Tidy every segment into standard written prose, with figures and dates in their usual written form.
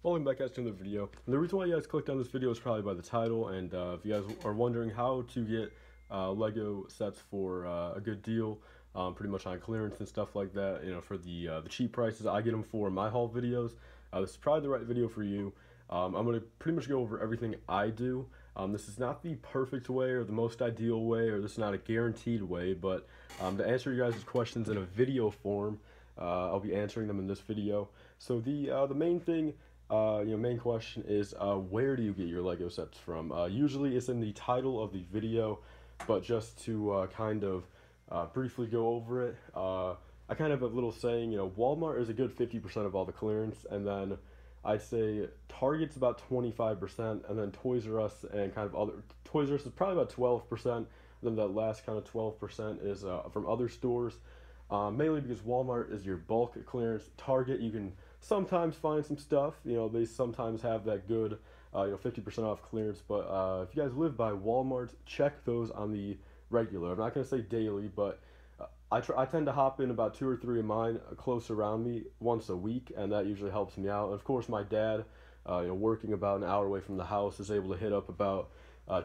Welcome back guys to another video. And the reason why you guys clicked on this video is probably by the title, and if you guys are wondering how to get Lego sets for a good deal, pretty much on clearance and stuff like that, you know, for the cheap prices I get them for my haul videos, this is probably the right video for you. I'm going to pretty much go over everything I do. This is not the perfect way or the most ideal way, or this is not a guaranteed way, but to answer you guys' questions in a video form, I'll be answering them in this video. So the main thing, main question is where do you get your Lego sets from? Usually it's in the title of the video, but just to kind of briefly go over it, I kind of have a little saying, you know, Walmart is a good 50% of all the clearance, and then I'd say Target's about 25%, and then Toys R Us and kind of other, Toys R Us is probably about 12%, then that last kind of 12% is from other stores, mainly because Walmart is your bulk clearance. Target, you can sometimes find some stuff, you know, they sometimes have that good, 50% off clearance, but if you guys live by Walmart, check those on the regular. I'm not going to say daily, but I tend to hop in about 2 or 3 of mine close around me once a week, and that usually helps me out. And of course, my dad, working about an hour away from the house, is able to hit up about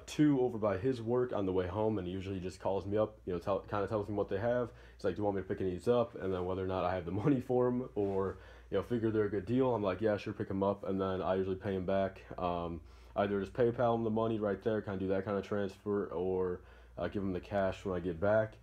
2 over by his work on the way home, and he usually just calls me up, kind of tells me what they have. He's like, do you want me to pick any of these up? And then whether or not I have the money for them, or figure they're a good deal, I'm like, yeah, sure, pick them up, and then I usually pay him back. Either just PayPal him the money right there, kind of do that kind of transfer, or give him the cash when I get back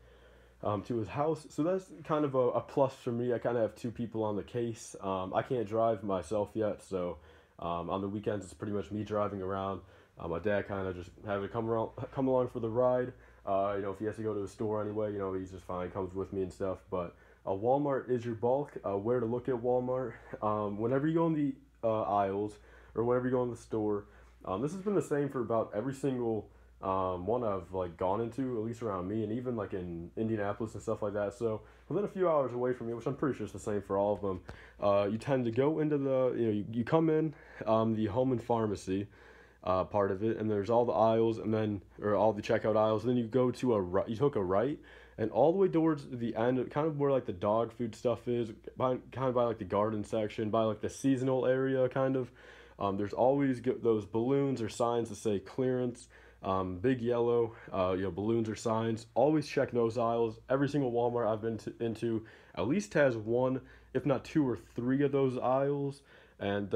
to his house. So that's kind of a plus for me. I kind of have 2 people on the case. I can't drive myself yet, so on the weekends it's pretty much me driving around. My dad kind of just having to come along for the ride. If he has to go to the store anyway, he's just fine, comes with me and stuff. But Walmart is your bulk. Where to look at Walmart? Whenever you go in the aisles, or whenever you go in the store, this has been the same for about every single one I've gone into, at least around me, and even in Indianapolis and stuff like that. So within a few hours away from me, which I'm pretty sure is the same for all of them, you tend to go into the, you come in the home and pharmacy part of it, and there's all the aisles, and then, or all the checkout aisles, and then you go to you took a right, and all the way towards the end, kind of where the dog food stuff is, kind of by the garden section, by the seasonal area, kind of, there's always those balloons or signs that say clearance, big yellow, balloons or signs. Always check those aisles. Every single Walmart I've been into at least has 1, if not 2 or 3 of those aisles, and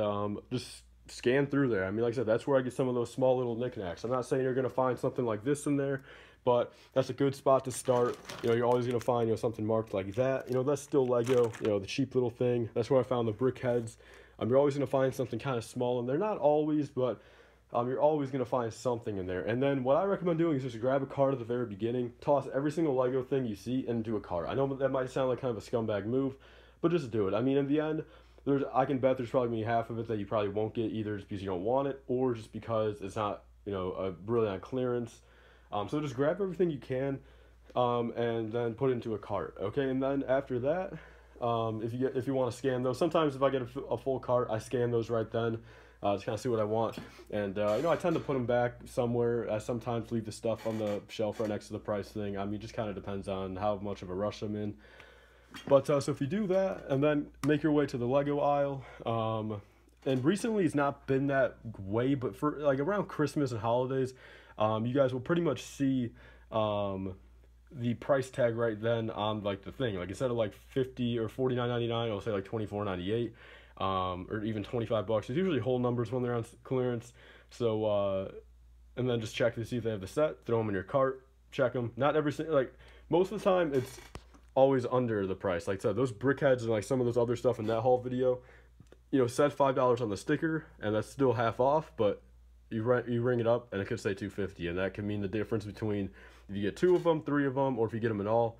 just scan through there. I mean, like I said, that's where I get some of those small little knickknacks. I'm not saying you're gonna find something like this in there, but that's a good spot to start. You're always gonna find something marked like that. That's still Lego. The cheap little thing. That's where I found the brick heads. You're always gonna find something kind of small, and they're not always, but you're always going to find something in there. And then what I recommend doing is just grab a cart at the very beginning, toss every single Lego thing you see into a cart. I know that might sound like kind of a scumbag move, but just do it. I mean, in the end, I can bet there's probably going to be half of it that you probably won't get, either just because you don't want it, or just because it's not, really on clearance. So just grab everything you can, and then put it into a cart, okay? And then after that, if you want to scan those, sometimes if I get a full cart, I scan those right then. Just kind of see what I want, and I tend to put them back somewhere. I sometimes leave the stuff on the shelf right next to the price thing. I mean, it just kind of depends on how much of a rush I'm in. But so if you do that, and then make your way to the Lego aisle, and recently it's not been that way, but for around Christmas and holidays, you guys will pretty much see the price tag right then on the thing. Instead of $50 or $49.99, it'll say $24.98. Or even $25. It's usually whole numbers when they're on clearance. So, and then just check to see if they have the set. Throw them in your cart. Check them. Not every single, most of the time it's always under the price. Like I said, those brick heads and some of those other stuff in that haul video, said $5 on the sticker, and that's still half off. But you ring it up, and it could say $2.50, and that can mean the difference between if you get 2 of them, 3 of them, or if you get them in all.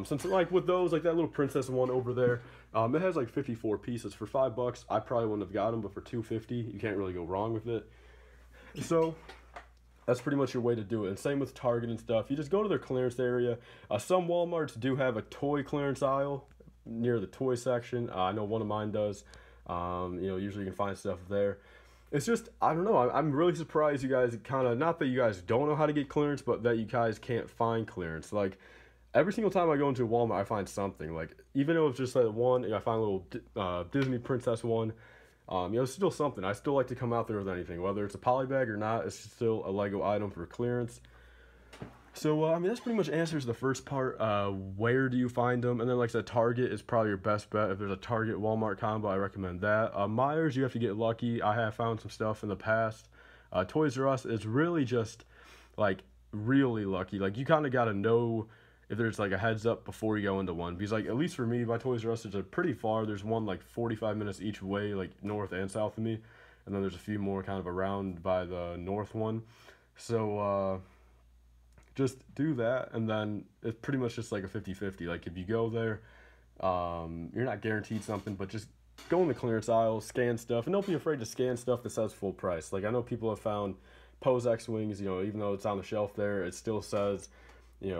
Since with those, that little princess one over there, it has 54 pieces for $5. I probably wouldn't have got them, but for $2.50, you can't really go wrong with it. So that's pretty much your way to do it. And same with Target and stuff. You just go to their clearance area. Some Walmarts do have a toy clearance aisle near the toy section. I know one of mine does. Usually you can find stuff there. It's just, I don't know, I'm really surprised you guys not that you guys don't know how to get clearance, but that you guys can't find clearance. Every single time I go into a Walmart, I find something. Even though it's just one, I find a little Disney princess one. It's still something. I still like to come out there with anything, whether it's a poly bag or not. It's still a Lego item for clearance. So, I mean, that's pretty much answers the first part. Where do you find them? And then, like I said, Target is probably your best bet. If there's a Target Walmart combo, I recommend that. Myers, you have to get lucky. I have found some stuff in the past. Toys R Us is really just, like, really lucky. Like, you kind of got to know if there's, like, a heads up before you go into one. Because, like, at least for me, my Toys R Us is pretty far. There's one, like, 45 minutes each way, like, north and south of me. And then there's a few more kind of around by the north one. So, just do that, and then it's pretty much just like a 50-50. Like, if you go there, you're not guaranteed something, but just go in the clearance aisle, scan stuff, and don't be afraid to scan stuff that says full price. Like, I know people have found Pose X-Wings, even though it's on the shelf there, it still says,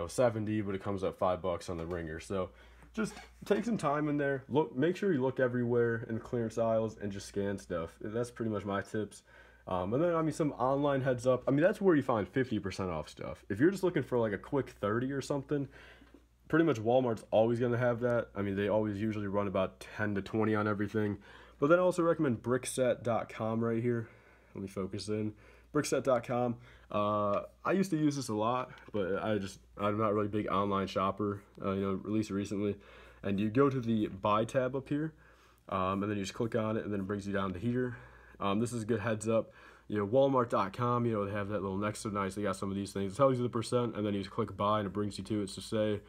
70, but it comes up $5 on the ringer. So just take some time in there, make sure you look everywhere in the clearance aisles and just scan stuff. That's pretty much my tips. And then, I mean, some online heads up. I mean, that's where you find 50% off stuff. If you're just looking for like a quick 30 or something, pretty much Walmart's always going to have that. I mean, they always usually run about 10 to 20 on everything. But then I also recommend brickset.com right here. Let me focus in. brickset.com. I used to use this a lot, but I'm not really a big online shopper, released recently. And you go to the buy tab up here, and then you just click on it, and then it brings you down to here. This is a good heads up. Walmart.com, they have that little next to nice. They got some of these things. It tells you the percent, and then you just click buy, and it brings you to it. So say,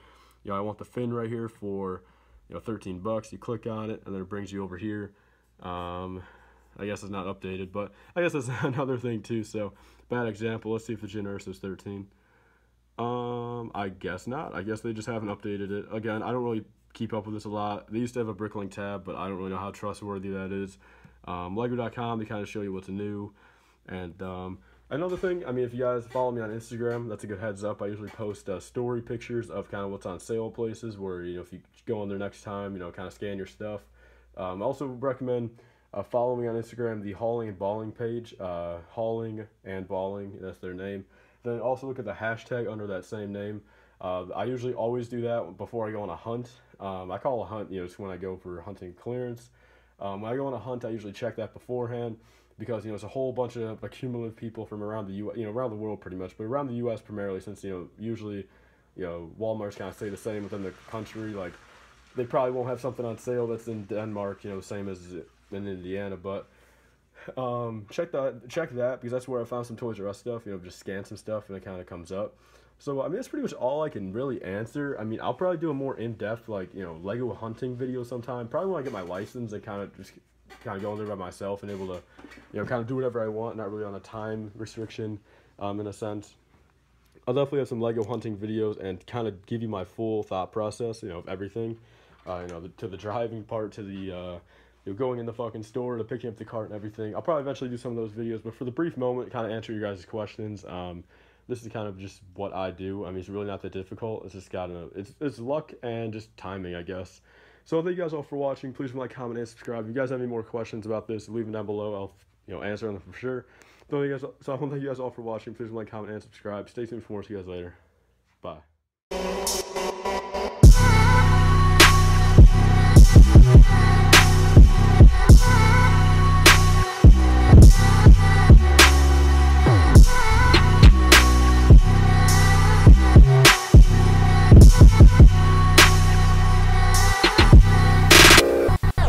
I want the fin right here for, $13. You click on it, and then it brings you over here. I guess it's not updated, but I guess that's another thing too. So bad example. Let's see if the Jyn Erso is 13. I guess not. I guess they just haven't updated it. Again, I don't really keep up with this a lot. They used to have a Bricklink tab, but I don't really know how trustworthy that is. Lego.com, they kind of show you what's new. And another thing, I mean, if you guys follow me on Instagram, that's a good heads up. I usually post story pictures of kind of what's on sale places where, if you go on there next time, kind of scan your stuff. I also recommend follow me on Instagram, the Hauling and Balling page. Hauling and Balling, that's their name. Then also look at the hashtag under that same name. I usually always do that before I go on a hunt. I call a hunt, it's when I go for hunting clearance. When I go on a hunt, I usually check that beforehand because, it's a whole bunch of cumulative people from around the U.S., around the world pretty much, but around the U.S. primarily since, usually, Walmart's kind of stay the same within the country. Like, they probably won't have something on sale that's in Denmark, same as in Indiana, but check that because that's where I found some Toys R Us stuff, just scan some stuff and it kind of comes up. So, I mean, that's pretty much all I can really answer. I mean, I'll probably do a more in-depth, like, Lego hunting video sometime. Probably when I get my license and kind of go in there by myself and able to, kind of do whatever I want, not really on a time restriction, in a sense. I'll definitely have some Lego hunting videos and kind of give you my full thought process, of everything. To the driving part, to the, going in the fucking store, to picking up the cart and everything. I'll probably eventually do some of those videos, but for the brief moment, kind of answer your guys' questions. This is kind of just what I do. I mean, it's really not that difficult. It's just it's luck and just timing, I guess. So thank you guys all for watching. Please like, comment, and subscribe. If you guys have any more questions about this, leave them down below. I'll answer them for sure. So I want to thank you guys all for watching. Please like, comment, and subscribe. Stay tuned for more. See you guys later. Bye.